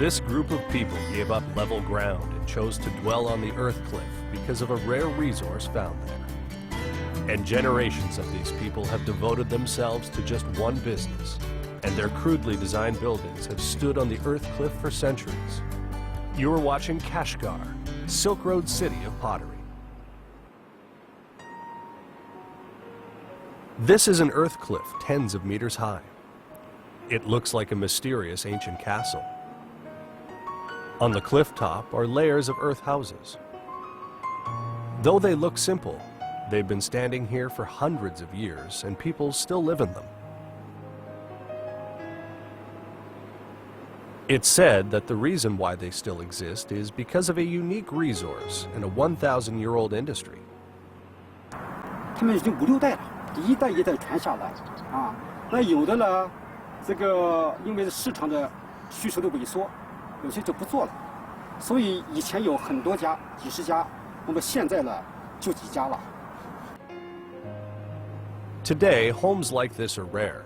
This group of people gave up level ground and chose to dwell on the earth cliff because of a rare resource found there. And generations of these people have devoted themselves to just one business, and their crudely designed buildings have stood on the earth cliff for centuries. You are watching Kashgar, Silk Road city of pottery. This is an earth cliff tens of meters high. It looks like a mysterious ancient castle. On the cliff top are layers of earth houses. Though they look simple, they've been standing here for hundreds of years and people still live in them. It's said that the reason why they still exist is because of a unique resource in a 1,000-year-old industry. 他们已经5、6代了，一代一代传下来啊。那有的呢，这个因为市场的需求的萎缩，有些就不做了。所以以前有很多家、几十家，那么现在呢就几家了。 Today, homes like this are rare.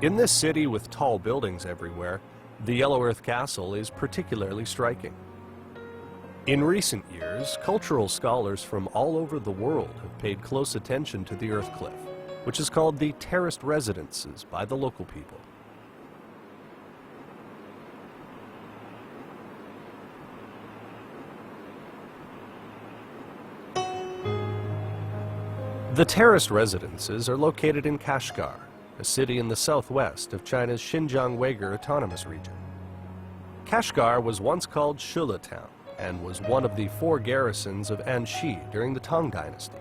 In this city with tall buildings everywhere, the Yellow Earth Castle is particularly striking. In recent years, cultural scholars from all over the world have paid close attention to the earth cliff, which is called the terraced residences by the local people. The terraced residences are located in Kashgar, a city in the southwest of China's Xinjiang Uyghur Autonomous Region. Kashgar was once called Shangri-La Town and was one of the 4 garrisons of Anxi during the Tang Dynasty.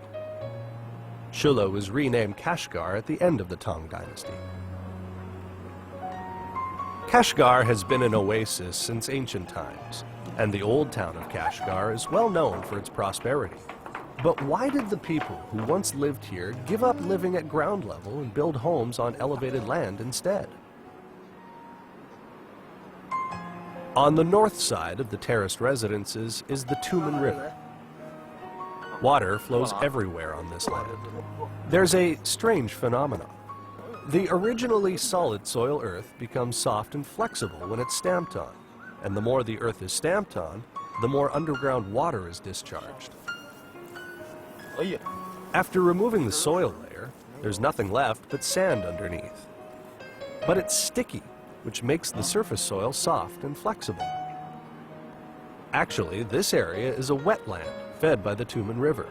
Shangri-La was renamed Kashgar at the end of the Tang Dynasty. Kashgar has been an oasis since ancient times, and the old town of Kashgar is well known for its prosperity. But why did the people who once lived here give up living at ground level and build homes on elevated land instead? On the north side of the terraced residences is the Tumen River. Water flows everywhere on this land. There's a strange phenomenon. The originally solid soil earth becomes soft and flexible when it's stamped on, and the more the earth is stamped on, the more underground water is discharged. After removing the soil layer, there's nothing left but sand underneath. But it's sticky, which makes the surface soil soft and flexible. Actually, this area is a wetland fed by the Tumen River.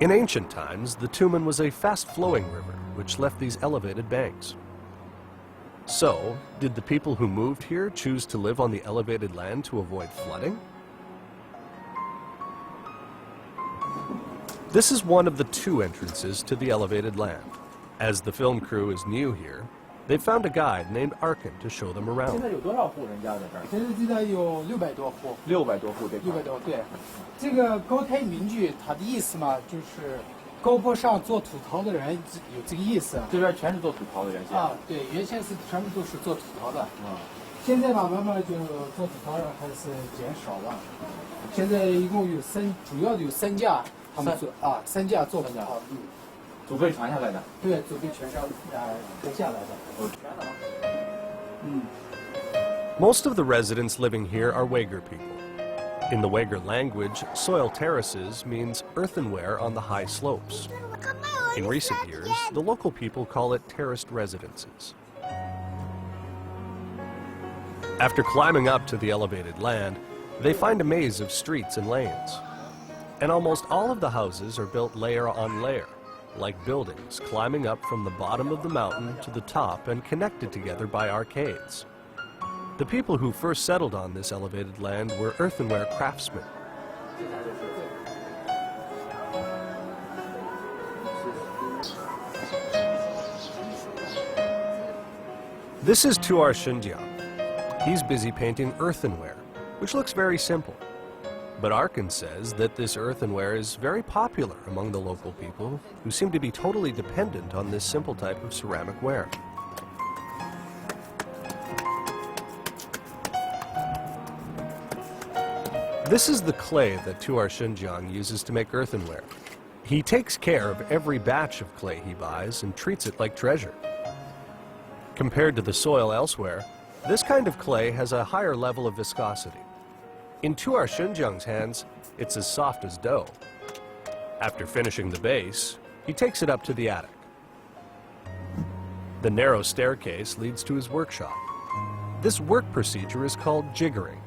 In ancient times, the Tumen was a fast-flowing river which left these elevated banks. So, did the people who moved here choose to live on the elevated land to avoid flooding? This is one of the 2 entrances to the elevated land. As the film crew is new here, they found a guide named Arkin to show them around. 现在有多少户人家在这儿？现在现在有600多户。600多户，对。600多，对。这个高台民居，它的意思嘛，就是高坡上做土陶的人有这个意思。这边全是做土陶的原先。啊，对，原先是全部都是做土陶的。啊。现在吧，慢慢就做土陶的还是减少了。现在一共有主要的有3家。 他们做啊，3家做的啊，祖辈传下来的。对，祖辈传下来的。Most of the residents living here are Uyghur people. In the Uyghur language, soil terraces means earthenware on the high slopes. In recent years, the local people call it terraced residences. After climbing up to the elevated land, they find a maze of streets and lanes. And almost all of the houses are built layer on layer, like buildings climbing up from the bottom of the mountain to the top and connected together by arcades. The people who first settled on this elevated land were earthenware craftsmen. This is Tuar Xinjiang. He's busy painting earthenware, which looks very simple. But Arkin says that this earthenware is very popular among the local people who seem to be totally dependent on this simple type of ceramic ware. This is the clay that Tuar Xinjiang uses to make earthenware. He takes care of every batch of clay he buys and treats it like treasure. Compared to the soil elsewhere, This kind of clay has a higher level of viscosity. In Tuar Xinjiang's hands, it's as soft as dough. After finishing the base, he takes it up to the attic. The narrow staircase leads to his workshop. This work procedure is called jiggering.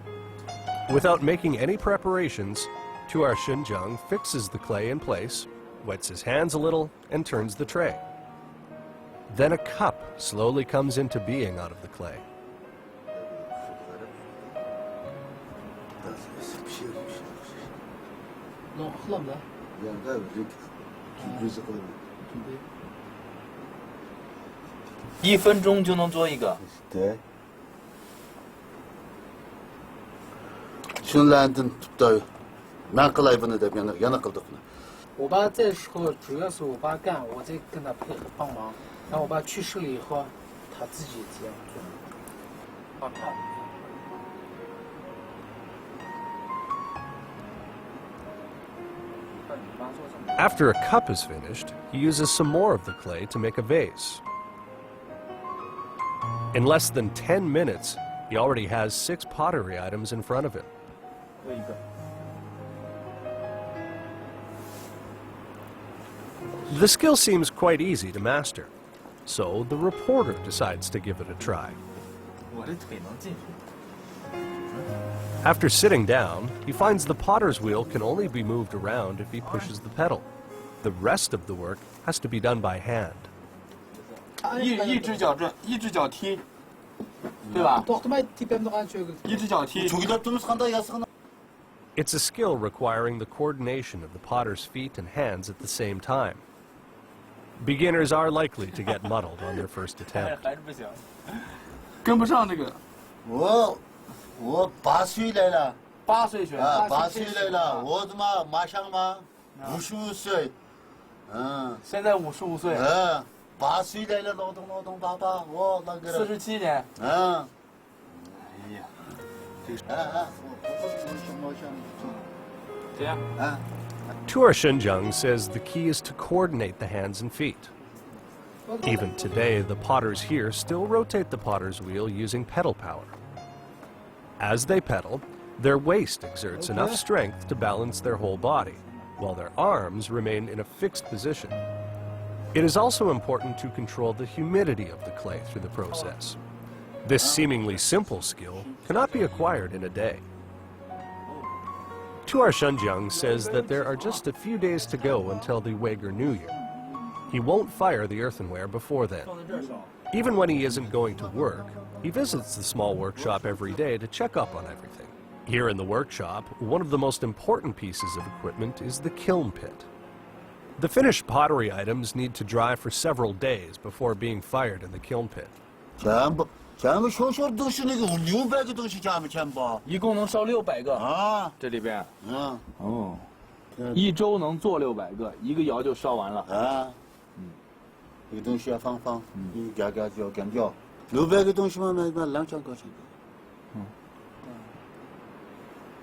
Without making any preparations, Tuar Xinjiang fixes the clay in place, wets his hands a little, and turns the tray. Then a cup slowly comes into being out of the clay. $1分钟就能做一个。对。Şunlardan tuttu. Ben kılay bunu da ben yana kıldık bunu. 我爸在的时候主要是我爸干，我在跟他配合帮忙。然后我爸去世了以后，他自己这样做。After a cup is finished, he uses some more of the clay to make a vase. In less than 10 minutes, he already has 6 pottery items in front of him. The skill seems quite easy to master, so the reporter decides to give it a try. After sitting down, he finds the potter's wheel can only be moved around if he pushes the pedal. The rest of the work has to be done by hand. 一只脚转，一只脚踢，对吧？一只脚踢。 저기다 좀 산다 야스나. It's a skill requiring the coordination of the potter's feet and hands at the same time. Beginners are likely to get muddled on their first attempt. 还是不行，跟不上这个。我8岁来了。 8岁学。8岁来了，我怎么马上嘛55岁。现在55岁。8岁来了，劳动爸爸，我那个。47年。哎呀，这样。Tuar Xinjiang says the key is to coordinate the hands and feet. Even today, the potters here still rotate the potter's wheel using pedal power. As they pedal, their waist exerts enough strength to balance their whole body, while their arms remain in a fixed position. It is also important to control the humidity of the clay through the process. This seemingly simple skill cannot be acquired in a day. Tuar Xinjiang says that there are just a few days to go until the Uyghur New Year. He won't fire the earthenware before then. Even when he isn't going to work, he visits the small workshop every day to check up on everything. Here in the workshop, one of the most important pieces of equipment is the kiln pit. The finished pottery items need to dry for several days before being fired in the kiln pit. 전부 쇼쇼 도시는 게 600개 도시 전부. 一共能烧600个。啊，这里边。哦，一周能做600个，一个窑就烧完了。啊，이 도시야 팡팡, 이 가가죠, 견뎌. 600개 도시만 하면 랑창 거지.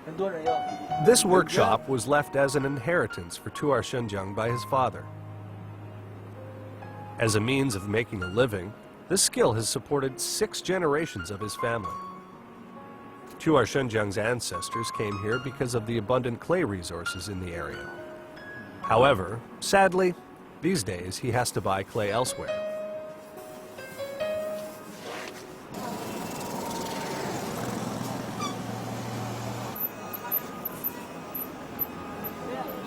很多人要。 This workshop was left as an inheritance for Tuar Xinjiang by his father. As a means of making a living, this skill has supported 6 generations of his family. Tuar Xinjiang's ancestors came here because of the abundant clay resources in the area. However, sadly, these days he has to buy clay elsewhere.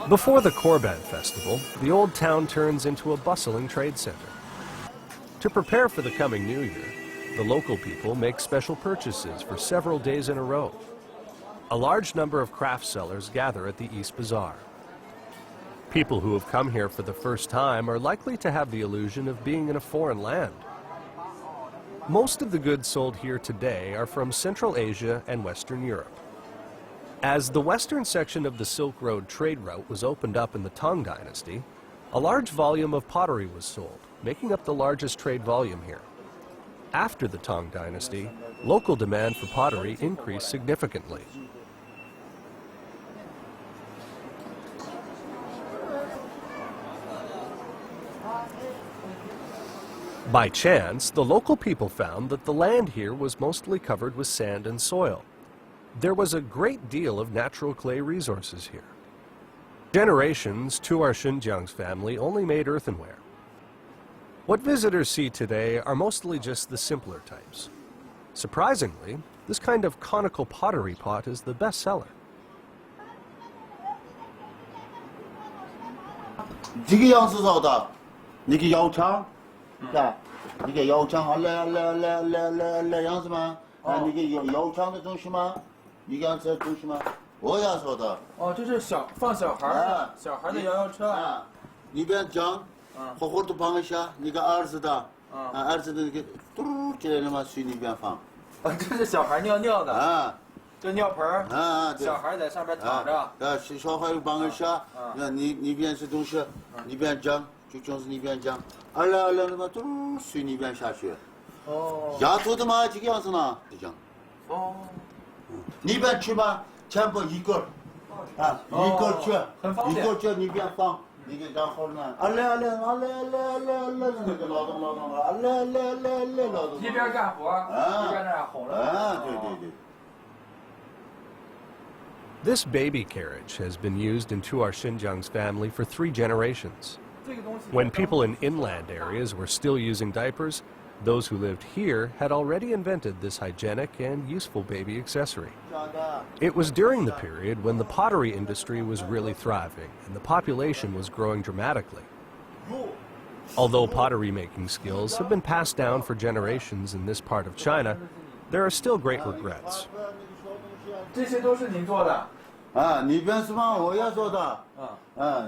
Before the Korban festival, the old town turns into a bustling trade center. To prepare for the coming New Year, the local people make special purchases for several days in a row. A large number of craft sellers gather at the East Bazaar. People who have come here for the first time are likely to have the illusion of being in a foreign land. Most of the goods sold here today are from Central Asia and Western Europe. As the western section of the Silk Road trade route was opened up in the Tang Dynasty, a large volume of pottery was sold, making up the largest trade volume here. After the Tang Dynasty, local demand for pottery increased significantly. By chance, the local people found that the land here was mostly covered with sand and soil. There was a great deal of natural clay resources here. Generations, Tuar Xinjiang's family only made earthenware. What visitors see today are mostly just the simpler types. Surprisingly, this kind of conical pottery pot is the best seller. 这个样子做的，那个腰枪，对，那个腰枪好来样子吗？啊，那个腰枪的东西吗？你样子的东西吗？我要做的。哦，这是放小孩的，小孩的摇摇车。啊，里边讲，好好的放一下，那个儿子的，儿子的那个嘟起来了嘛，水里边放。啊，这是小孩尿尿的。啊。 这尿盆儿，对，小孩在上边躺着，小孩帮一下，那你边是东西，你边讲，就就是你边讲，了嘛，都水里边下去。哦。丫头的嘛，这个样子呢，就这样。哦。你边去嘛，全部一个，一个去，一个去你边放，那个然后呢，那个劳动，劳动。一边干活，一边那哄着。对。 This baby carriage has been used in Tuar Xinjiang's family for 3 generations. When people in inland areas were still using diapers, those who lived here had already invented this hygienic and useful baby accessory. It was during the period when the pottery industry was really thriving and the population was growing dramatically. Although pottery making skills have been passed down for generations in this part of China, there are still great regrets. 这些都是您做的。里边是吗？我要做的。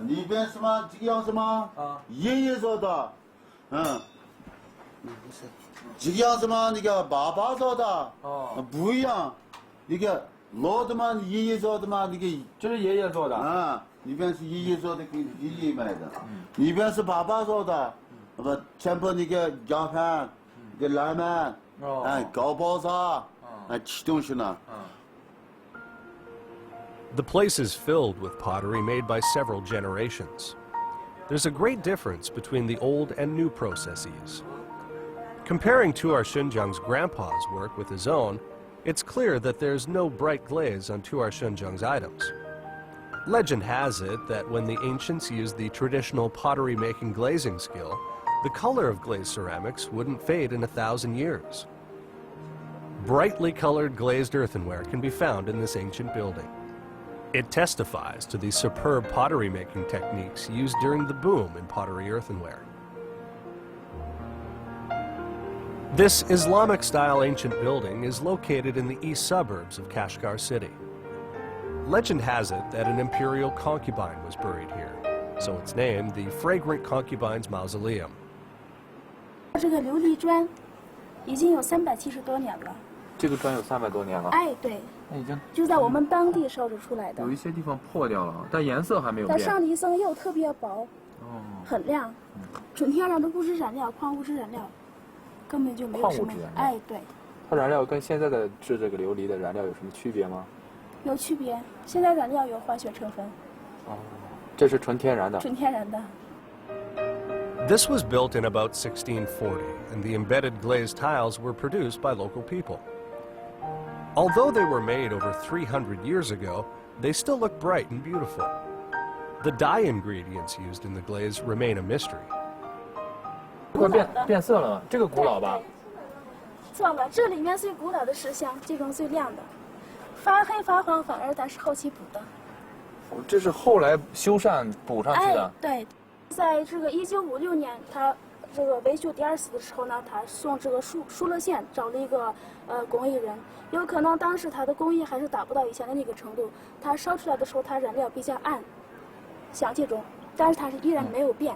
里边是吗？这个样子吗？爷爷做的。这个样子吗？那个爸爸做的。不一样。那个老的嘛，爷爷做的嘛，那个。这是爷爷做的。里边是爷爷做的，给爷爷买的。里边是爸爸做的，不，全部那个羊盘，那个拉面，搞包子，吃东西呢。 The place is filled with pottery made by several generations. There's a great difference between the old and new processes. Comparing Tuar Xinjiang's grandpa's work with his own, it's clear that there's no bright glaze on Tuar Xinjiang's items. Legend has it that when the ancients used the traditional pottery-making glazing skill, the color of glazed ceramics wouldn't fade in 1,000 years. Brightly colored glazed earthenware can be found in this ancient building. It testifies to the superb pottery-making techniques used during the boom in pottery earthenware. This Islamic-style ancient building is located in the east suburbs of Kashgar city. Legend has it that an imperial concubine was buried here, so it's named the Fragrant Concubine's Mausoleum. 这个琉璃砖已经有370多年了。这个砖有300多年了。哎，对。 已经就在我们当地烧制出来的，有一些地方破掉了，但颜色还没有变。它上了一层釉，特别薄，很亮，纯天然的物质燃料，矿物质燃料，根本就没有什么。哎，对。它燃料跟现在的制这个琉璃的燃料有什么区别吗？有区别，现在燃料有化学成分。哦，这是纯天然的。纯天然的。 This was built in about 1640, and the embedded glazed tiles were produced by local people. Although they were made over 300 years ago, they still look bright and beautiful. The dye ingredients used in the glaze remain a mystery. 这块变色了，这个古老吧？错了，这里面最古老的石像，这种最亮的，发黑发黄反而它是后期补的。这是后来修缮补上去的。哎，对，在这个1956年，他这个维修第2次的时候呢，他送这个疏了线，找了一个工艺人。 有可能当时它的工艺还是达不到以前的那个程度，它烧出来的时候它燃料比较暗，像这种，但是它是依然没有变。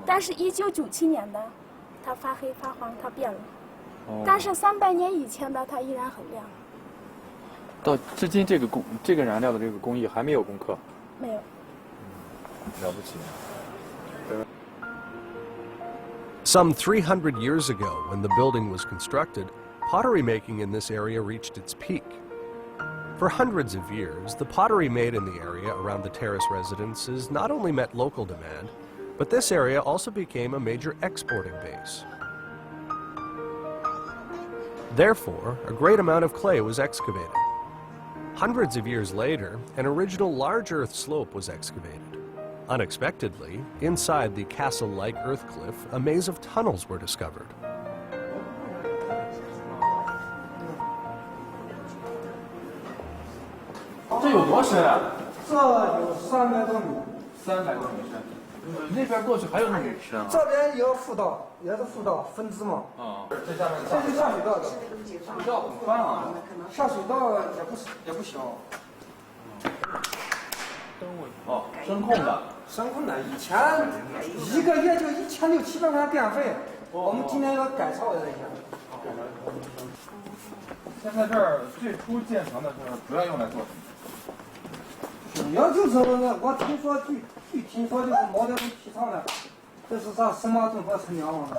但是1997年的，它发黑发黄，它变了。但是300年以前的它依然很亮。到至今这个燃料的这个工艺还没有攻克。没有。了不起。 Some 300 years ago, when the building was constructed, pottery making in this area reached its peak. For hundreds of years, the pottery made in the area around the terrace residences not only met local demand, but this area also became a major exporting base. Therefore, a great amount of clay was excavated. Hundreds of years later, an original large earth slope was excavated. Unexpectedly, inside the castle-like earth cliff, a maze of tunnels were discovered. 这有多深啊？这有300多米。 300多米深。那边过去还有那么深啊？这边也有复道，也是复道分支嘛。啊，这下面这是下水道的，下水道很宽啊。下水道也不小。哦，声控的。声控的，以前1个月就1600、700块电费，我们今年要改造了一下。现在这儿最初建成的是主要用来做什么？ 主要就是我听说，据听说就是毛泽东提倡的，这是啥深挖洞多存粮嘛？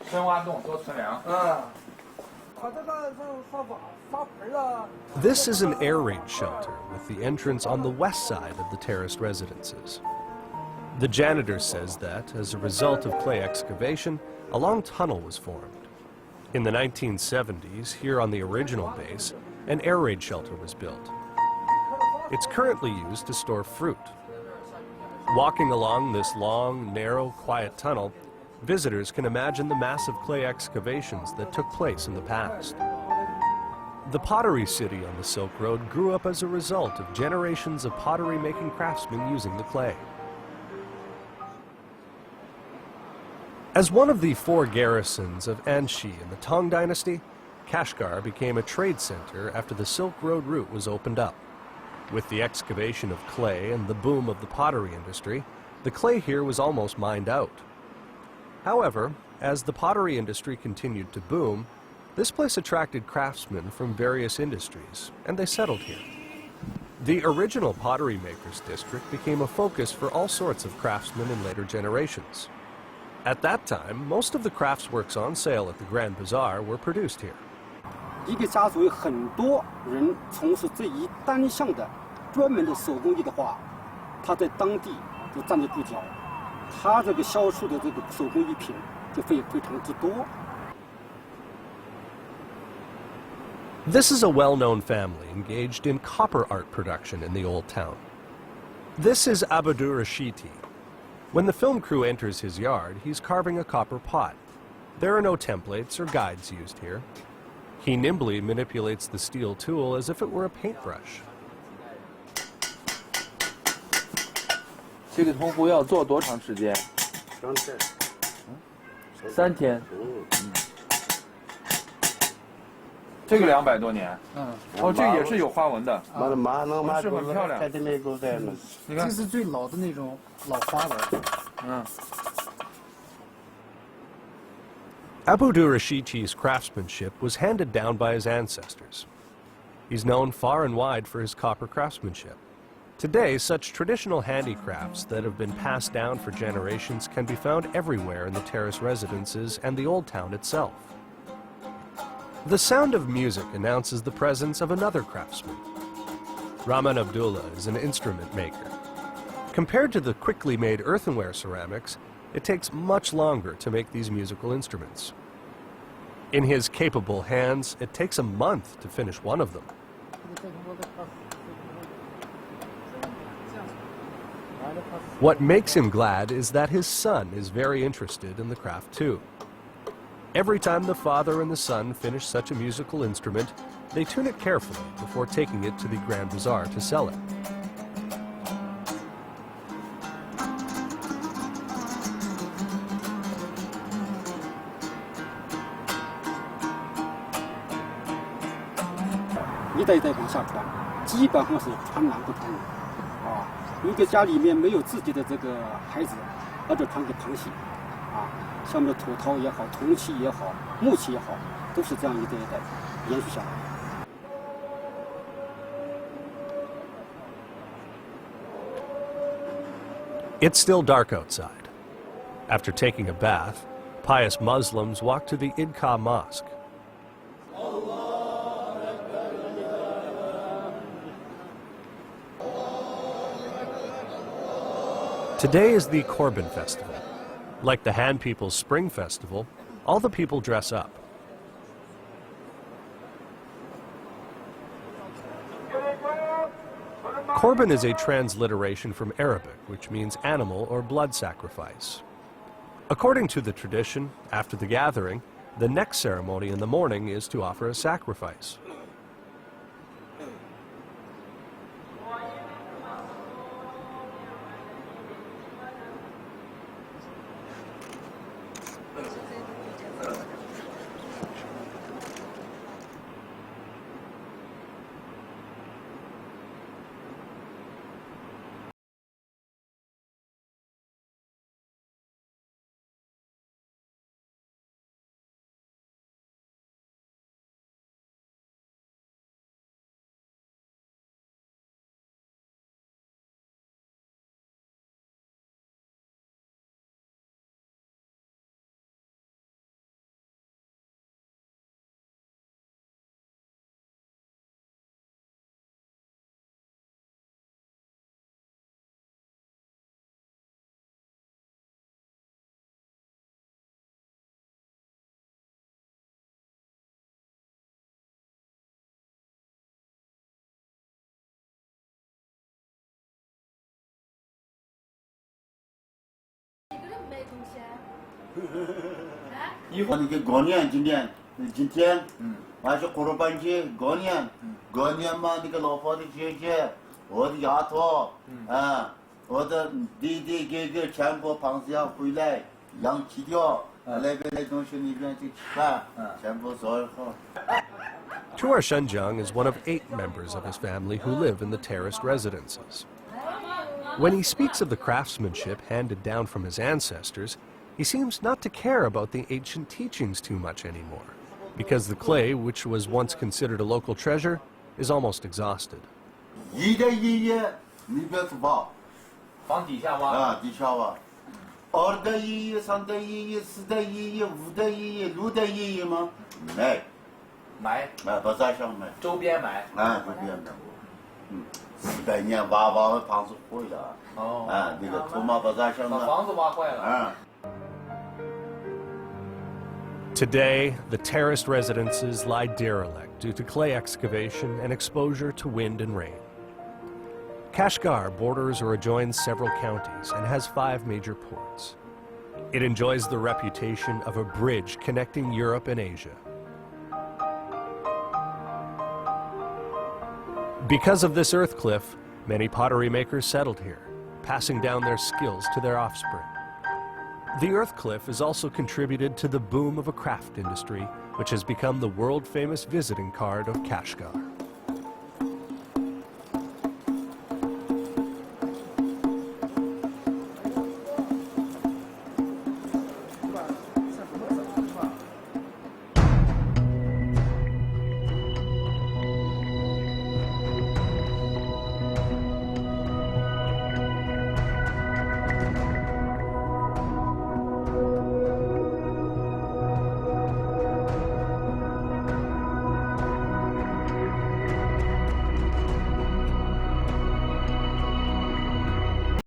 深挖洞多存粮。啊，他这个说法发盆了。 This is an air raid shelter with the entrance on the west side of the terraced residences. The janitor says that, as a result of clay excavation, a long tunnel was formed. In the 1970s, here on the original base, an air raid shelter was built. It's currently used to store fruit. Walking along this long, narrow, quiet tunnel, visitors can imagine the massive clay excavations that took place in the past. The pottery city on the Silk Road grew up as a result of generations of pottery-making craftsmen using the clay. As one of the 4 garrisons of Anxi in the Tang Dynasty, Kashgar became a trade center after the Silk Road route was opened up. With the excavation of clay and the boom of the pottery industry, the clay here was almost mined out. However, as the pottery industry continued to boom, this place attracted craftsmen from various industries, and they settled here. The original pottery makers district became a focus for all sorts of craftsmen in later generations. At that time, most of the crafts works on sale at the Grand Bazaar were produced here. 一个家族有很多人从事这一单项的专门的手工艺的话，他在当地就站得住脚，他这个销售的这个手工艺品就非常之多。 This is a well-known family engaged in copper art production in the old town. This is Abdul Rashidi. When the film crew enters his yard, he's carving a copper pot. There are no templates or guides used here. He nimbly manipulates the steel tool as if it were a paintbrush. 这个铜壶要做多长时间？3天。这个200多年。哦，这个也是有花纹的。是很漂亮。你看，这是最老的那种老花纹。Abdul Rashidi's craftsmanship was handed down by his ancestors. He's known far and wide for his copper craftsmanship. Today, such traditional handicrafts that have been passed down for generations can be found everywhere in the terrace residences and the old town itself. The sound of music announces the presence of another craftsman. Rahman Abdullah is an instrument maker. Compared to the quickly made earthenware ceramics, it takes much longer to make these musical instruments. In his capable hands, it takes a month to finish one of them. What makes him glad is that his son is very interested in the craft too. Every time the father and the son finish such a musical instrument, they tune it carefully before taking it to the Grand Bazaar to sell it.一代一代往下传，基本上是传男不传女，啊，一个家里面没有自己的这个孩子，那就传给旁系，啊，像我们的土陶也好，铜器也好，木器也好，都是这样一代一代延续下来。 It's still dark outside. After taking a bath, pious Muslims walk to the Idka Mosque. Today is the Korban Festival. Like the Han people's Spring Festival, all the people dress up. Korban is a transliteration from Arabic, which means animal or blood sacrifice. According to the tradition, after the gathering, the next ceremony in the morning is to offer a sacrifice. 이게 거년今天 아주 고로반지 거년만 이거 로퍼드 제제 어디 야토 어디 디디게 전부 방수야 回来 양치료 레벨의 동신이 변치 전부 zorho. Chua Shenjiang is one of 8 members of his family who live in the terraced residences. When he speaks of the craftsmanship handed down from his ancestors, he seems not to care about the ancient teachings too much anymore, because the clay, which was once considered a local treasure, is almost exhausted. 2대2에 리베트 봐. 房底下挖。 底下挖。 2대2, 3대2, 4대2, 5대2, 6대2吗？没。买。bazaar上买。周边买。周边买。400年挖房子坏了。那个土马bazaar上的。把房子挖坏了。Today, the terraced residences lie derelict due to clay excavation and exposure to wind and rain. Kashgar borders or adjoins several counties and has 5 major ports. It enjoys the reputation of a bridge connecting Europe and Asia. Because of this earth cliff, many pottery makers settled here, passing down their skills to their offspring. The earth cliff has also contributed to the boom of a craft industry, which has become the world-famous visiting card of Kashgar.